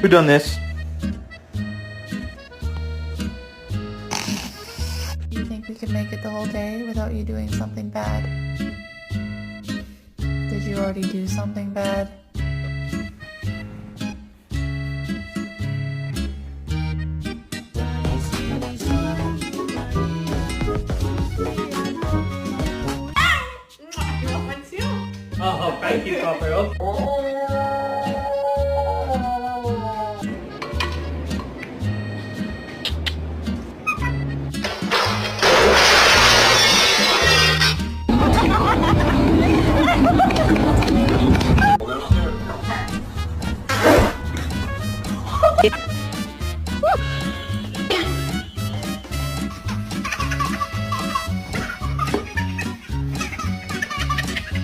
Who done this? You think we could make it the whole day without you doing something bad? Did you already do something bad? Oh, thank you, Copper.